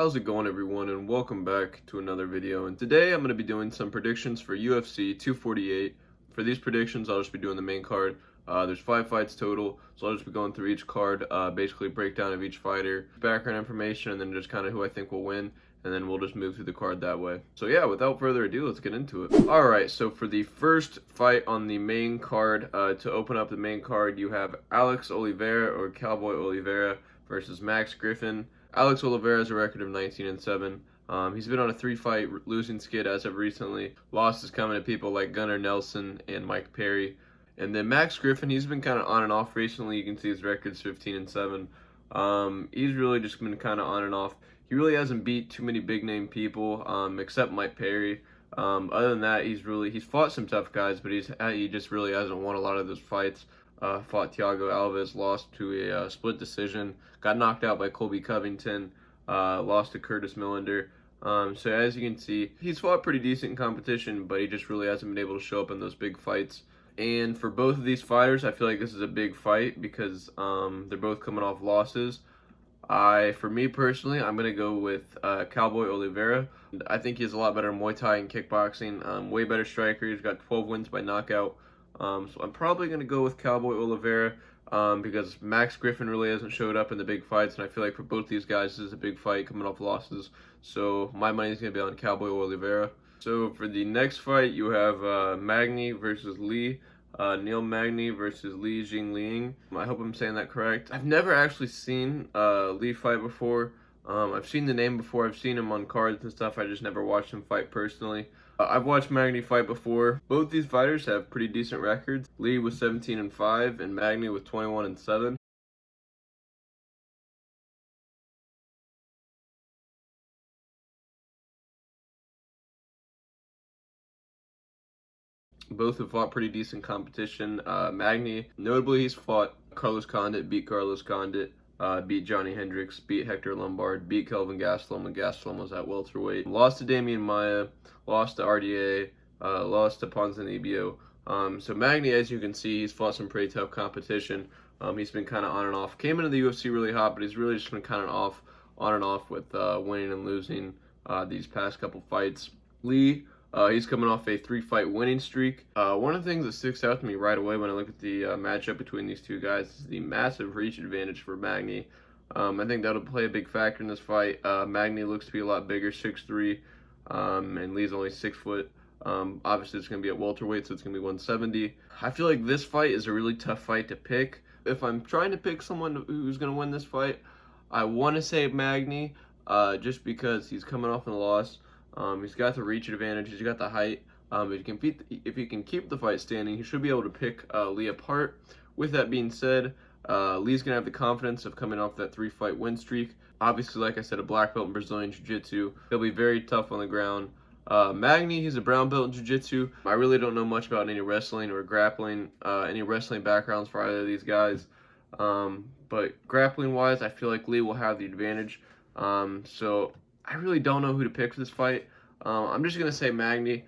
How's it going, everyone, and welcome back to another video. And today I'm going to be doing some predictions for UFC 248. For these predictions, I'll just be doing the main card. There's 5 fights total, so I'll just be going through each card, basically breakdown of each fighter, background information, and then just kind of who I think will win, and then we'll just move through the card that way. So yeah, without further ado, let's get into it. Alright, so for the first fight on the main card, to open up the main card, you have Alex Oliveira, or Cowboy Oliveira, versus Max Griffin. Alex Oliveira has a record of 19-7. He's been on a 3-fight losing skid as of recently. Losses coming to people like Gunnar Nelson and Mike Perry. And then Max Griffin, he's been kind of on and off recently. You can see his record's 15-7. He's really just been kind of on and off. He really hasn't beat too many big name people, except Mike Perry. Other than that, he's fought some tough guys, but he just really hasn't won a lot of those fights. Fought Thiago Alves, lost to a split decision, got knocked out by Colby Covington, lost to Curtis Millender. So as you can see, he's fought pretty decent in competition, but he just really hasn't been able to show up in those big fights. And for both of these fighters, I feel like this is a big fight because they're both coming off losses. For me personally, I'm going to go with Cowboy Oliveira. I think he has a lot better Muay Thai and kickboxing, way better striker. He's got 12 wins by knockout. So I'm probably going to go with Cowboy Oliveira because Max Griffin really hasn't showed up in the big fights, and I feel like for both these guys, this is a big fight coming off losses. So my money is going to be on Cowboy Oliveira. So for the next fight, you have Magny versus Lee. Neil Magny versus Li Jingliang. I hope I'm saying that correct. I've never actually seen Lee fight before. I've seen the name before. I've seen him on cards and stuff. I just never watched him fight personally. I've watched Magny fight before. Both these fighters have pretty decent records. Lee was 17-5 and Magny was 21-7. Both have fought pretty decent competition. Magny, notably, he's fought Carlos Condit, beat Carlos Condit, beat Johnny Hendricks, beat Hector Lombard, beat Kelvin Gastelum when Gastelum was at welterweight. Lost to Damian Maia, lost to RDA, lost to Ponzinibbio. So Magny, as you can see, he's fought some pretty tough competition. He's been kind of on and off. Came into the UFC really hot, but he's really just been kind of on and off with winning and losing these past couple fights. Lee, he's coming off a 3-fight winning streak. One of the things that sticks out to me right away when I look at the matchup between these two guys is the massive reach advantage for Magny. I think that'll play a big factor in this fight. Magny looks to be a lot bigger, 6'3", and Lee's only 6 foot. Obviously, it's going to be at welterweight, so it's going to be 170. I feel like this fight is a really tough fight to pick. If I'm trying to pick someone who's going to win this fight, I want to say Magny, just because he's coming off a loss. He's got the reach advantage. He's got the height. If he can keep the fight standing, he should be able to pick Lee apart. With that being said, Lee's going to have the confidence of coming off that 3-fight win streak. Obviously, like I said, a black belt in Brazilian Jiu-Jitsu. He'll be very tough on the ground. Magny, he's a brown belt in Jiu-Jitsu. I really don't know much about any wrestling or grappling, any wrestling backgrounds for either of these guys. But grappling-wise, I feel like Lee will have the advantage. So I really don't know who to pick for this fight. I'm just gonna say Magny,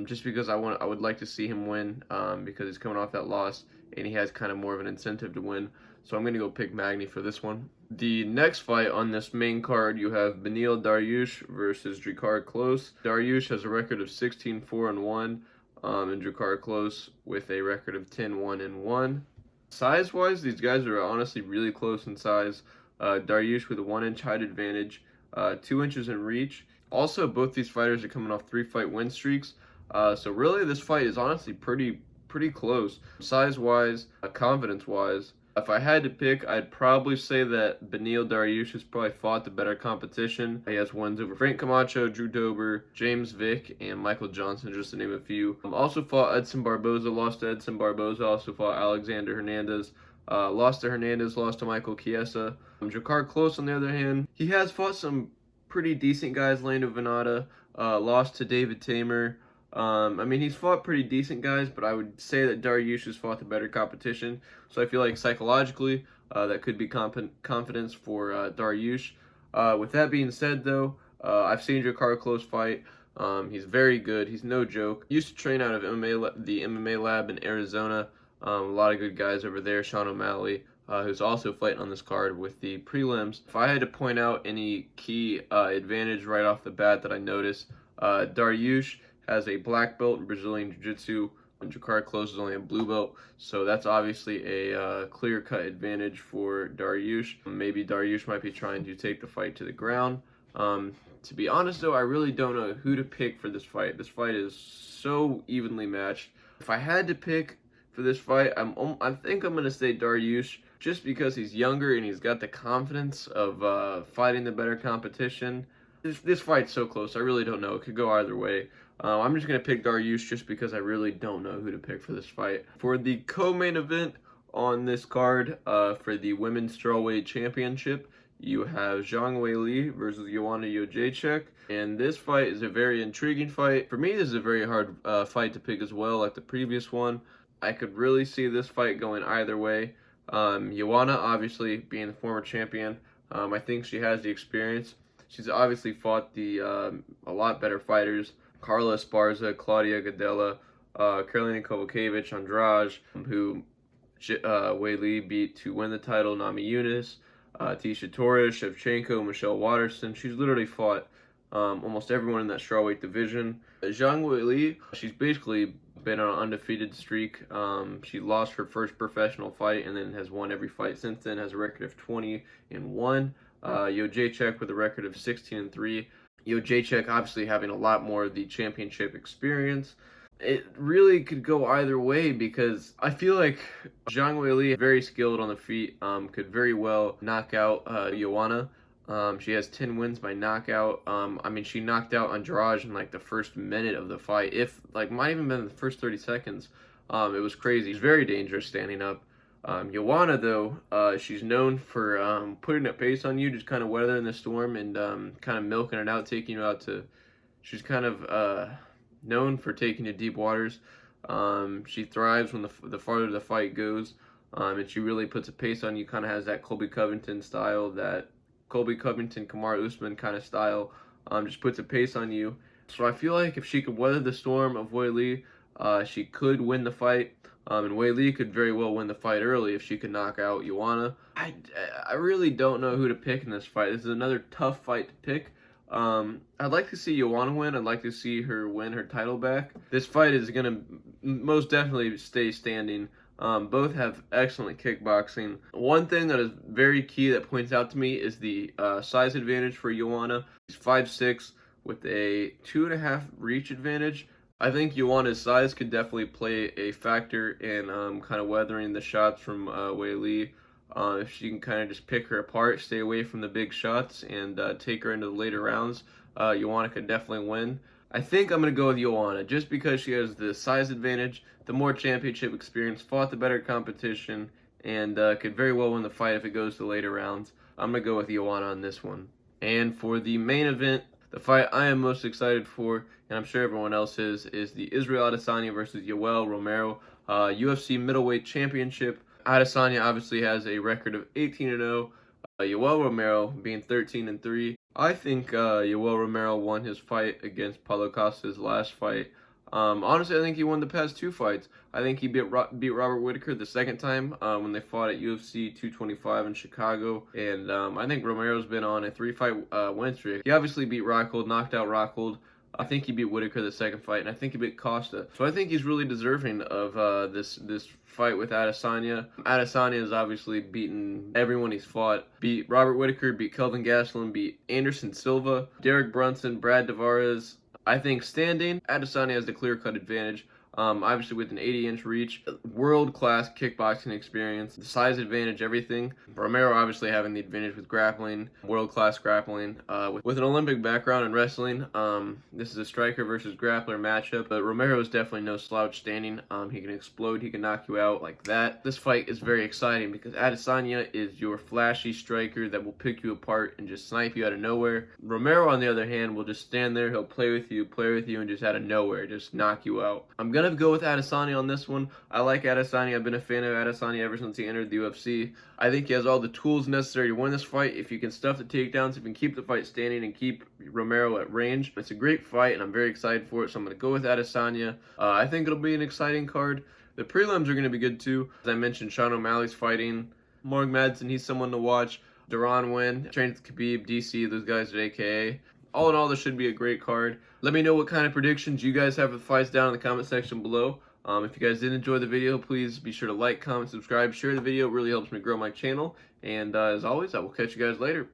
just because I would like to see him win, because he's coming off that loss and he has kind of more of an incentive to win. So I'm gonna go pick Magny for this one. The next fight on this main card, you have Beneil Dariush versus Dricard Close. Dariush has a record of 16-4-1, and Dricard Close with a record of 10-1-1. Size-wise, these guys are honestly really close in size. Dariush with a 1-inch height advantage. 2 inches in reach. Also, both these fighters are coming off 3-fight win streaks. So really, this fight is honestly pretty close. Size-wise, confidence-wise, if I had to pick, I'd probably say that Beneil Dariush has probably fought the better competition. He has wins over Frank Camacho, Drew Dober, James Vick, and Michael Johnson, just to name a few. Also fought Edson Barboza, lost to Edson Barboza. Also fought Alexander Hernandez. Lost to Hernandez, lost to Michael Chiesa. Dricard Close, on the other hand, he has fought some pretty decent guys. Lando Venata, lost to David Tamer. I mean, he's fought pretty decent guys, but I would say that Dariush has fought the better competition. So I feel like psychologically, that could be confidence for Dariush. With that being said, though, I've seen Dricard Close fight. He's very good. He's no joke. Used to train out of the MMA lab in Arizona. A lot of good guys over there. Sean O'Malley, who's also fighting on this card with the prelims. If I had to point out any key advantage right off the bat that I noticed, Dariush has a black belt in Brazilian Jiu-Jitsu, and Jakar Close is only a blue belt, so that's obviously a clear-cut advantage for Dariush. Maybe Dariush might be trying to take the fight to the ground. To be honest, though, I really don't know who to pick for this fight. This fight is so evenly matched. If I had to pick for this fight, I think I'm gonna say Dariush, just because he's younger and he's got the confidence of fighting the better competition. This fight's so close. I really don't know. It could go either way. I'm just going to pick Dariush just because I really don't know who to pick for this fight. For the co-main event on this card, for the Women's Strawweight Championship, you have Zhang Weili versus Joanna Jędrzejczyk. And this fight is a very intriguing fight. For me, this is a very hard fight to pick as well, like the previous one. I could really see this fight going either way. Joanna, obviously, being the former champion, I think she has the experience. She's obviously fought a lot better fighters. Carla Esparza, Claudia Gadelha, Karolina Kowalkiewicz, Andrade, who Weili beat to win the title, Nami Yunus, Tisha Torres, Shevchenko, Michelle Waterson. She's literally fought almost everyone in that strawweight division. Zhang Weili, she's basically been on an undefeated streak. She lost her first professional fight and then has won every fight since then, has a record of 20-1. Jędrzejczyk with a record of 16-3. Jędrzejczyk obviously having a lot more of the championship experience. It really could go either way because I feel like Zhang Weili, very skilled on the feet, could very well knock out Joanna. She has 10 wins by knockout. I mean, she knocked out Andrade in like the first minute of the fight. If like might even been the first 30 seconds. It was crazy. She's very dangerous standing up. Joanna, though, she's known for putting a pace on you, just kind of weathering the storm and kind of milking it out, taking you out to. She's kind of known for taking you to deep waters. She thrives when the farther the fight goes, and she really puts a pace on you. Kind of has that Colby Covington style, that Colby Covington, Kamaru Usman kind of style. Just puts a pace on you. So I feel like if she could weather the storm of Weili, she could win the fight. And Weili could very well win the fight early if she could knock out Joanna. I really don't know who to pick in this fight. This is another tough fight to pick. I'd like to see Joanna win. I'd like to see her win her title back. This fight is going to most definitely stay standing. Both have excellent kickboxing. One thing that is very key that points out to me is the size advantage for Joanna. She's 5'6", with a 2.5 reach advantage. I think Joanna's size could definitely play a factor in kind of weathering the shots from Weili. If she can kind of just pick her apart, stay away from the big shots, and take her into the later rounds, Joanna could definitely win. I think I'm going to go with Joanna just because she has the size advantage, the more championship experience, fought the better competition, and could very well win the fight if it goes to later rounds. I'm going to go with Joanna on this one. And for the main event, the fight I am most excited for, and I'm sure everyone else is the Israel Adesanya versus Yoel Romero UFC Middleweight Championship. Adesanya obviously has a record of 18-0. Yoel Romero being 13-3. I think Yoel Romero won his fight against Paulo Costa's last fight. Honestly, I think he won the past two fights. I think he beat Robert Whittaker the second time when they fought at UFC 225 in Chicago. And I think Romero's been on a 3-fight win streak. He obviously beat Rockhold, knocked out Rockhold. I think he beat Whittaker the second fight, and I think he beat Costa. So I think he's really deserving of this fight with Adesanya. Adesanya has obviously beaten everyone he's fought. Beat Robert Whittaker, beat Kelvin Gastelum, beat Anderson Silva, Derek Brunson, Brad Tavares. I think standing, Adesanya has the clear-cut advantage. Obviously with an 80-inch reach, world-class kickboxing experience, the size advantage, everything. Romero obviously having the advantage with grappling, world-class grappling. With an Olympic background in wrestling, this is a striker versus grappler matchup, but Romero is definitely no slouch standing. He can explode, he can knock you out like that. This fight is very exciting because Adesanya is your flashy striker that will pick you apart and just snipe you out of nowhere. Romero, on the other hand, will just stand there, he'll play with you, and just out of nowhere, just knock you out. I'm gonna go with Adesanya on this one. I like Adesanya. I've been a fan of Adesanya ever since he entered the UFC. I think he has all the tools necessary to win this fight. If you can stuff the takedowns, if you can keep the fight standing and keep Romero at range, it's a great fight, and I'm very excited for it. So I'm going to go with Adesanya. I think it'll be an exciting card. The prelims are going to be good too. As I mentioned, Sean O'Malley's fighting. Morg Madsen, he's someone to watch. Duran Win, trains with Khabib, DC, those guys at AKA. All in all, this should be a great card. Let me know what kind of predictions you guys have for the fights down in the comment section below. If you guys did enjoy the video, please be sure to like, comment, subscribe, share the video. It really helps me grow my channel. And as always, I will catch you guys later.